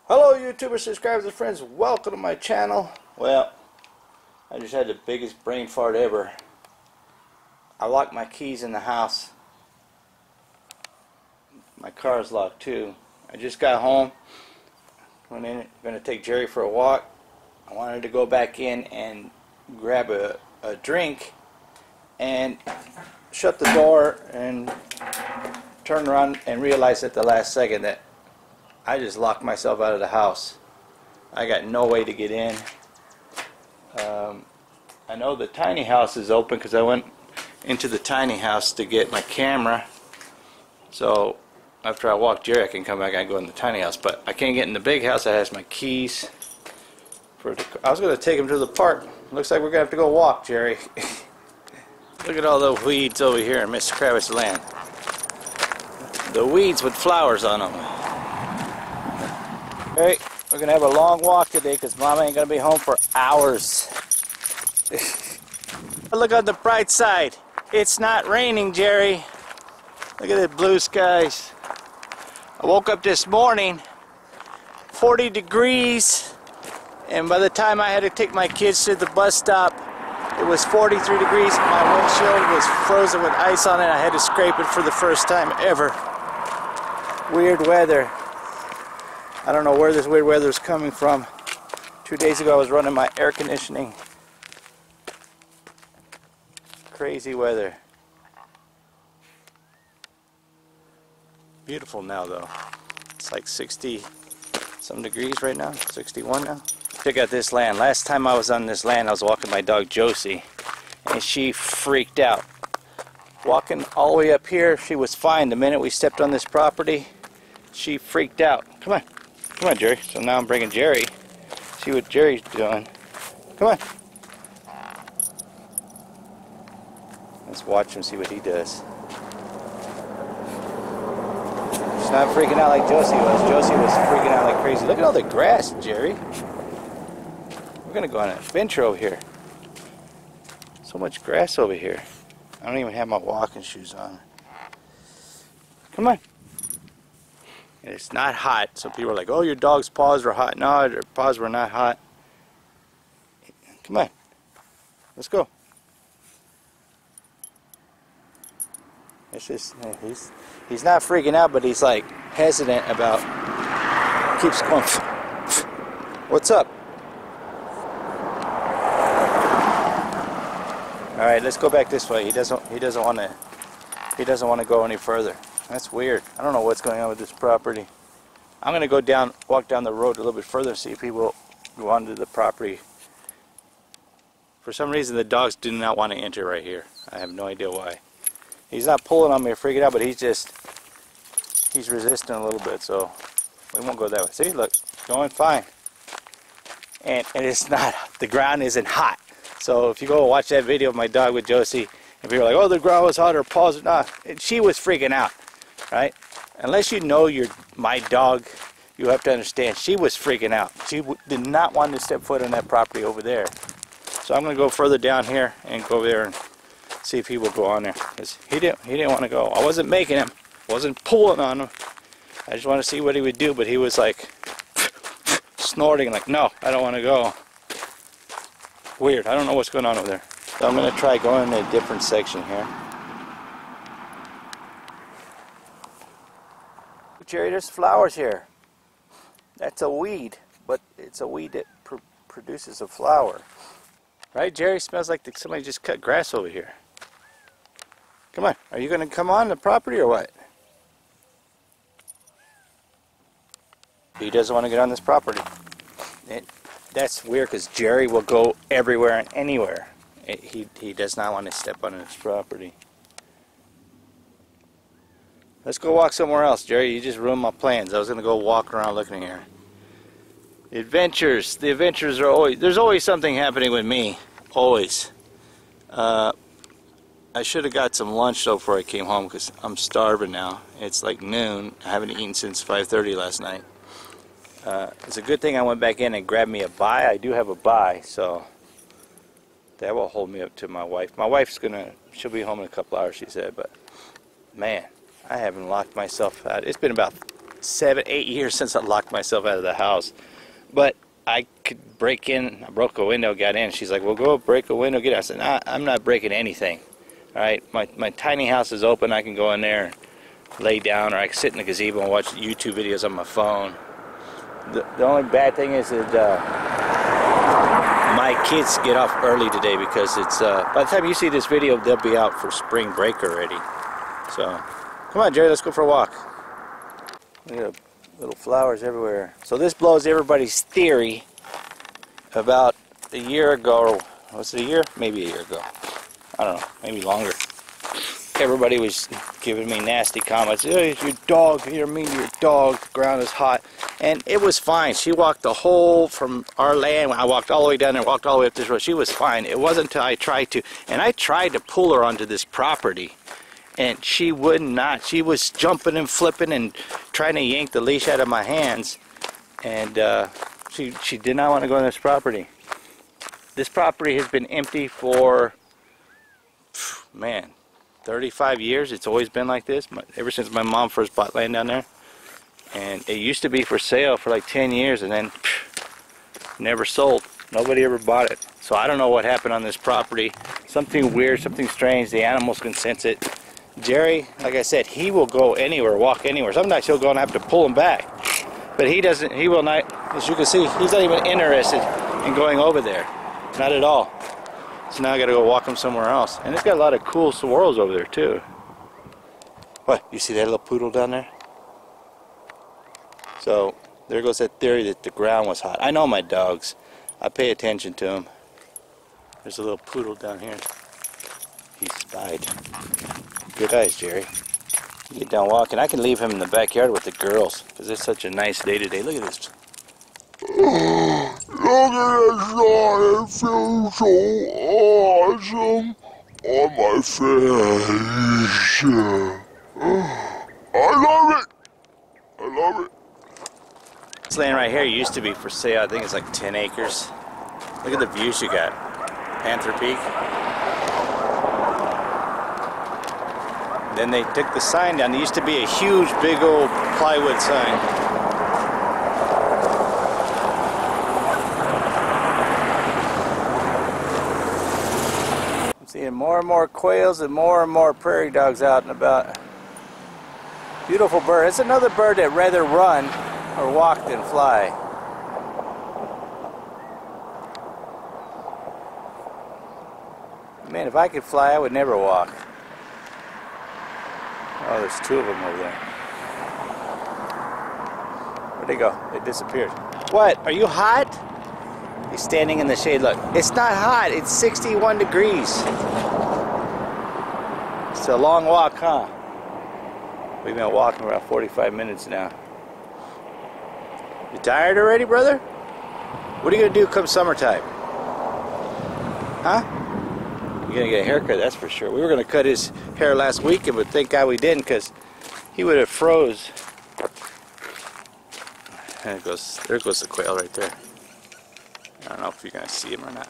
Hello YouTubers, subscribers, and friends. Welcome to my channel. Well, I just had the biggest brain fart ever. I locked my keys in the house. My car's locked too. I just got home. Went in, going to take Jerry for a walk. I wanted to go back in and grab a drink and shut the door and turn around and realize at the last second that I just locked myself out of the house. I got no way to get in. I know the tiny house is open because I went into the tiny house to get my camera. So after I walk Jerry, I can come back and go in the tiny house. But I can't get in the big house that has my keys. I was going to take him to the park. Looks like we're going to have to go walk, Jerry. Look at all the weeds over here in Mr. Kravitz land. The weeds with flowers on them. Alright, we're going to have a long walk today because Mama ain't going to be home for hours. Look on the bright side. It's not raining, Jerry. Look at the blue skies. I woke up this morning, 40 degrees, and by the time I had to take my kids to the bus stop, it was 43 degrees. My windshield was frozen with ice on it. I had to scrape it for the first time ever. Weird weather. I don't know where this weird weather is coming from. 2 days ago I was running my air conditioning. Crazy weather. Beautiful now though. It's like 60 some degrees right now. 61 now. Check out this land. Last time I was on this land I was walking my dog Josie and she freaked out. Walking all the way up here she was fine. The minute we stepped on this property she freaked out. Come on. Come on, Jerry. So now I'm bringing Jerry. See what Jerry's doing. Come on. Let's watch him see what he does. He's not freaking out like Josie was. Josie was freaking out like crazy. Look at all the grass, Jerry. We're going to go on an adventure over here. So much grass over here. I don't even have my walking shoes on. Come on. And it's not hot, so people are like, oh, your dog's paws were hot. No, their paws were not hot. Come on. Let's go. It's just, he's not freaking out, but he's like hesitant about, keeps going, what's up? Alright, let's go back this way. He doesn't want to go any further. That's weird. I don't know what's going on with this property. I'm going to go walk down the road a little bit further and see if people go onto the property. For some reason the dogs do not want to enter right here. I have no idea why. He's not pulling on me or freaking out, but he's resisting a little bit, so we won't go that way. See, look, going fine. And it's not, the ground isn't hot. So if you go watch that video of my dog with Josie, and people are like, oh, the ground was hot, her paws are not. She was freaking out. Right? Unless you know my dog, you have to understand she was freaking out. She did not want to step foot on that property over there. So I'm going to go further down here and go over there and see if he will go on there. Because he didn't want to go. I wasn't making him. Wasn't pulling on him. I just want to see what he would do. But he was like snorting like, no, I don't want to go. Weird. I don't know what's going on over there. So I'm going to try going in a different section here. Jerry, there's flowers here. That's a weed, but it's a weed that produces a flower. Right, Jerry? Smells like somebody just cut grass over here. Come on. Are you going to come on the property or what? He doesn't want to get on this property. That's weird because Jerry will go everywhere and anywhere. He does not want to step on this property. Let's go walk somewhere else, Jerry. You just ruined my plans. I was going to go walk around looking here. Adventures. The adventures are always... There's always something happening with me. Always. I should have got some lunch though before I came home because I'm starving now. It's like noon. I haven't eaten since 5:30 last night. It's a good thing I went back in and grabbed me a bye. I do have a bye, so that will hold me up to my wife. My wife's she'll be home in a couple hours, she said, but man, I haven't locked myself out. It's been about 7, 8 years since I locked myself out of the house. But I could break in. I broke a window, got in. She's like, well, go break a window, get out. I said, nah, I'm not breaking anything. All right, my tiny house is open. I can go in there and lay down, or I can sit in the gazebo and watch YouTube videos on my phone. The only bad thing is that my kids get off early today because it's by the time you see this video, they'll be out for spring break already. So come on, Jerry, let's go for a walk. Look at little flowers everywhere. So this blows everybody's theory. About a year ago, or was it a year? Maybe a year ago. I don't know, maybe longer. Everybody was giving me nasty comments. Hey, it's your dog. You're mean to your dog. The ground is hot. And it was fine. She walked the whole from our land. I walked all the way down there, walked all the way up this road. She was fine. It wasn't until I tried to, and I tried to pull her onto this property, and she would not. She was jumping and flipping and trying to yank the leash out of my hands. And she did not want to go on this property. This property has been empty for, man, 35 years. It's always been like this, ever since my mom first bought land down there. And it used to be for sale for like 10 years and then never sold. Nobody ever bought it. So I don't know what happened on this property. Something weird, something strange. The animals can sense it. Jerry, like I said, he will go anywhere, walk anywhere. Sometimes he'll go and I have to pull him back. But he doesn't, he will not, as you can see, he's not even interested in going over there. Not at all. So now I gotta go walk him somewhere else. And it's got a lot of cool squirrels over there too. What, you see that little poodle down there? So there goes that theory that the ground was hot. I know my dogs. I pay attention to them. There's a little poodle down here. He spied. Good eyes, Jerry. You get down walking. I can leave him in the backyard with the girls because it's such a nice day today. Look at this. Look at this sun, it feels so awesome on my face. I love it. I love it. This land right here used to be for sale. I think it's like 10 acres. Look at the views you got. Panther Peak. Then they took the sign down. There used to be a huge, big old plywood sign. I'm seeing more and more quails and more prairie dogs out and about. Beautiful bird. It's another bird that rather run or walk than fly. Man, if I could fly, I would never walk. Oh, there's two of them over there. Where'd they go? They disappeared. What? Are you hot? He's standing in the shade. Look, it's not hot. It's 61 degrees. It's a long walk, huh? We've been walking around 45 minutes now. You tired already, brother? What are you going to do come summertime? Huh? You're going to get a haircut, that's for sure. We were going to cut his hair last weekend, but thank God we didn't because he would have froze. There goes the quail right there. I don't know if you're going to see him or not.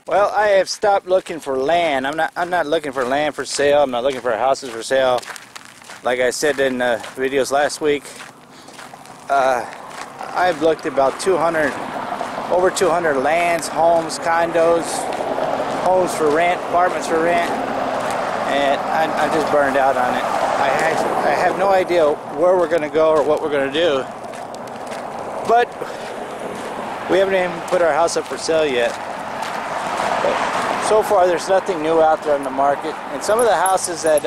Well, I have stopped looking for land. I'm not looking for land for sale. I'm not looking for houses for sale. Like I said in videos last week, I've looked at about over 200 lands, homes, condos, homes for rent, apartments for rent, and I'm just burned out on it. I have no idea where we're going to go or what we're going to do, but we haven't even put our house up for sale yet. But so far there's nothing new out there on the market, and some of the houses that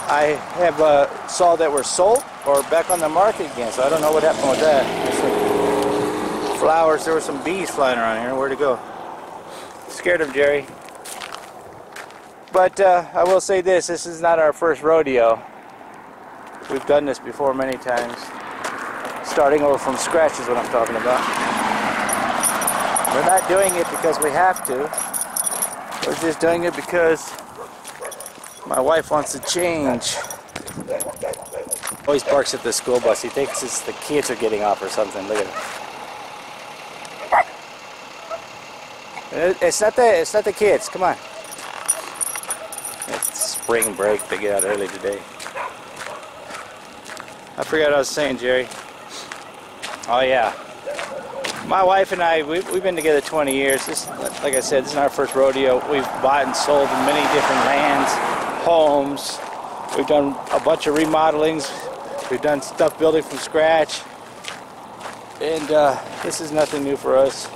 I have saw that were sold or back on the market again, so I don't know what happened with that. There's some flowers, there were some bees flying around here. Where'd it go? Scared them, Jerry. But I will say this is not our first rodeo. We've done this before many times. Starting over from scratch is what I'm talking about. We're not doing it because we have to. We're just doing it because my wife wants to change. Always barks at the school bus. He thinks it's the kids are getting off or something. Look at it. It's not the kids. Come on. It's spring break. They get out early today. I forgot what I was saying, Jerry. Oh yeah. My wife and I, we've been together 20 years. This, like I said, this is our first rodeo. We've bought and sold in many different lands, homes. We've done a bunch of remodelings. We've done stuff building from scratch. And this is nothing new for us.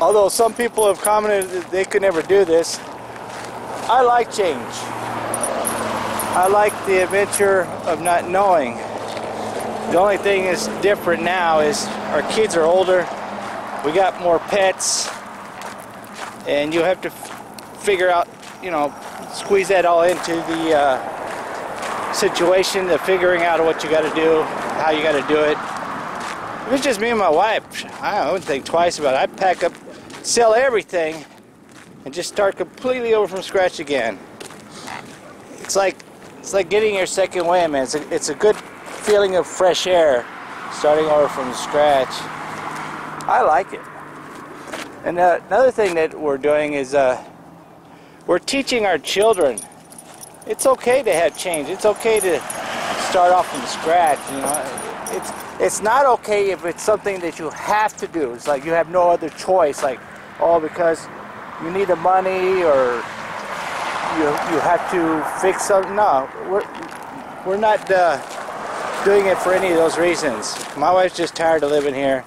Although some people have commented that they could never do this, I like change. I like the adventure of not knowing. The only thing is different now is our kids are older, we got more pets, and you have to figure out, you know, squeeze that all into the situation, the figuring out what you got to do, how you got to do it. If it's just me and my wife, I wouldn't think twice about it. I'd pack up, sell everything, and just start completely over from scratch again. It's like getting your second wind, man. It's a good feeling of fresh air, starting over from scratch. I like it. And another thing that we're doing is we're teaching our children it's okay to have change. It's okay to start off from scratch. You know, it's not okay if it's something that you have to do. It's like you have no other choice. Like, oh, because you need the money or you have to fix something. No, we're not doing it for any of those reasons. My wife's just tired of living here.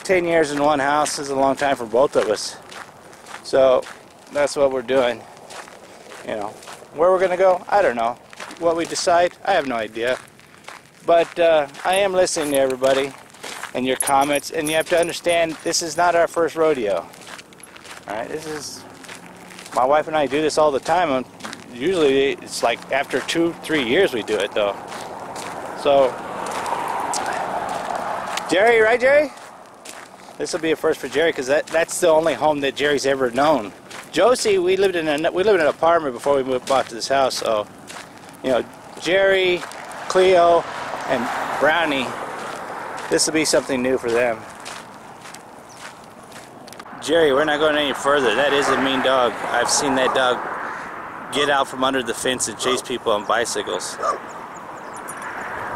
10 years in one house is a long time for both of us. So that's what we're doing. You know, where we're gonna go, I don't know. What we decide, I have no idea. But I am listening to everybody and your comments, and you have to understand this is not our first rodeo. Alright, this is, my wife and I do this all the time, and usually it's like after 2-3 years we do it though. So, Jerry, right Jerry? This will be a first for Jerry because that's the only home that Jerry's ever known. Josie, we lived in an apartment before we bought to this house. So, you know, Jerry, Cleo, and Brownie, this will be something new for them. Jerry, we're not going any further. That is a mean dog. I've seen that dog get out from under the fence and chase people on bicycles.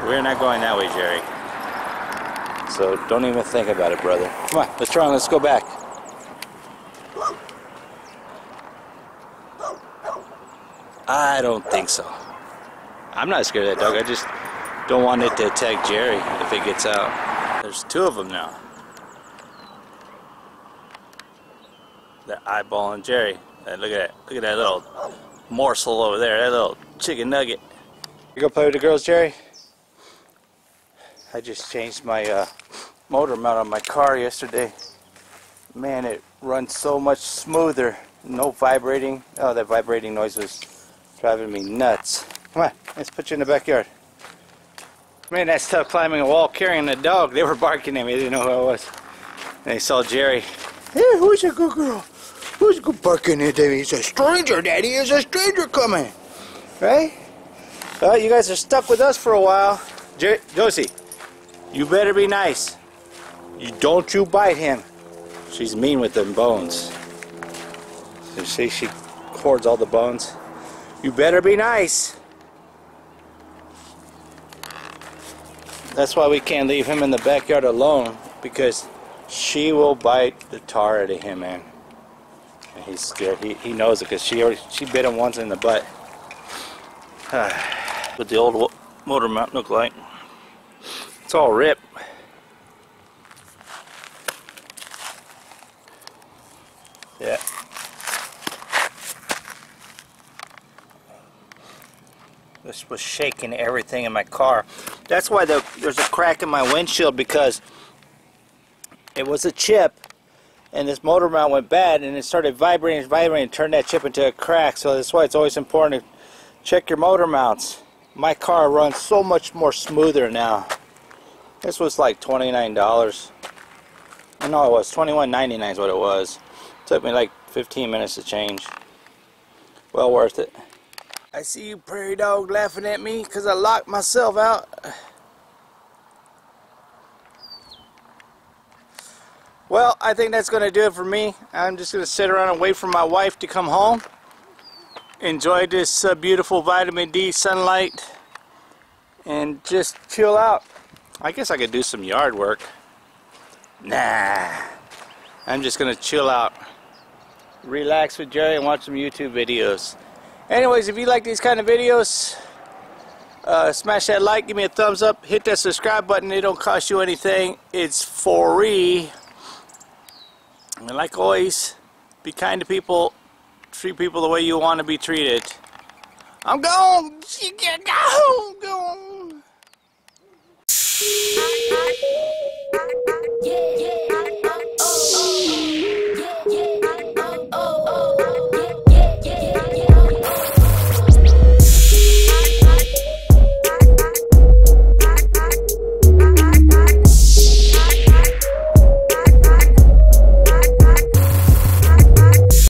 We're not going that way, Jerry. So don't even think about it, brother. Come on, let's try and let's go back. I don't think so. I'm not scared of that dog. I just don't want it to attack Jerry if it gets out. There's 2 of them now. They're eyeballing Jerry. Look at that. Look at that little morsel over there. That little chicken nugget. You go play with the girls, Jerry? I just changed my motor mount on my car yesterday. Man, it runs so much smoother. No vibrating. Oh, that vibrating noise was driving me nuts. Come on, let's put you in the backyard. Man, that's tough climbing a wall carrying a dog. They were barking at me. They didn't know who I was. And they saw Jerry. Hey, who's a good girl? Who's good barking at me? It's a stranger, Daddy. It's a stranger coming. Right? Well, you guys are stuck with us for a while. Josie, you better be nice. Don't you bite him. She's mean with them bones. You see, she hoards all the bones. You better be nice. That's why we can't leave him in the backyard alone, because she will bite the tar out of him, man. And he's scared. He knows it because she bit him once in the butt. What the old motor mount look like. It's all ripped. Yeah. This was shaking everything in my car. That's why there's a crack in my windshield, because it was a chip and this motor mount went bad and it started vibrating and turned that chip into a crack. So that's why it's always important to check your motor mounts. My car runs so much more smoother now. This was like $29. No, it was $21.99 is what it was. Took me like 15 minutes to change. Well worth it. I see you, prairie dog, laughing at me because I locked myself out. Well, I think that's going to do it for me. I'm just going to sit around and wait for my wife to come home. Enjoy this beautiful vitamin D sunlight. and just chill out. I guess I could do some yard work. Nah, I'm just gonna chill out, relax with Jerry, and watch some YouTube videos. Anyways, if you like these kind of videos, smash that like, give me a thumbs up, hit that subscribe button. It don't cost you anything, it's free. And like always, be kind to people, treat people the way you want to be treated. I'm gone! Gone! Yeah, yeah.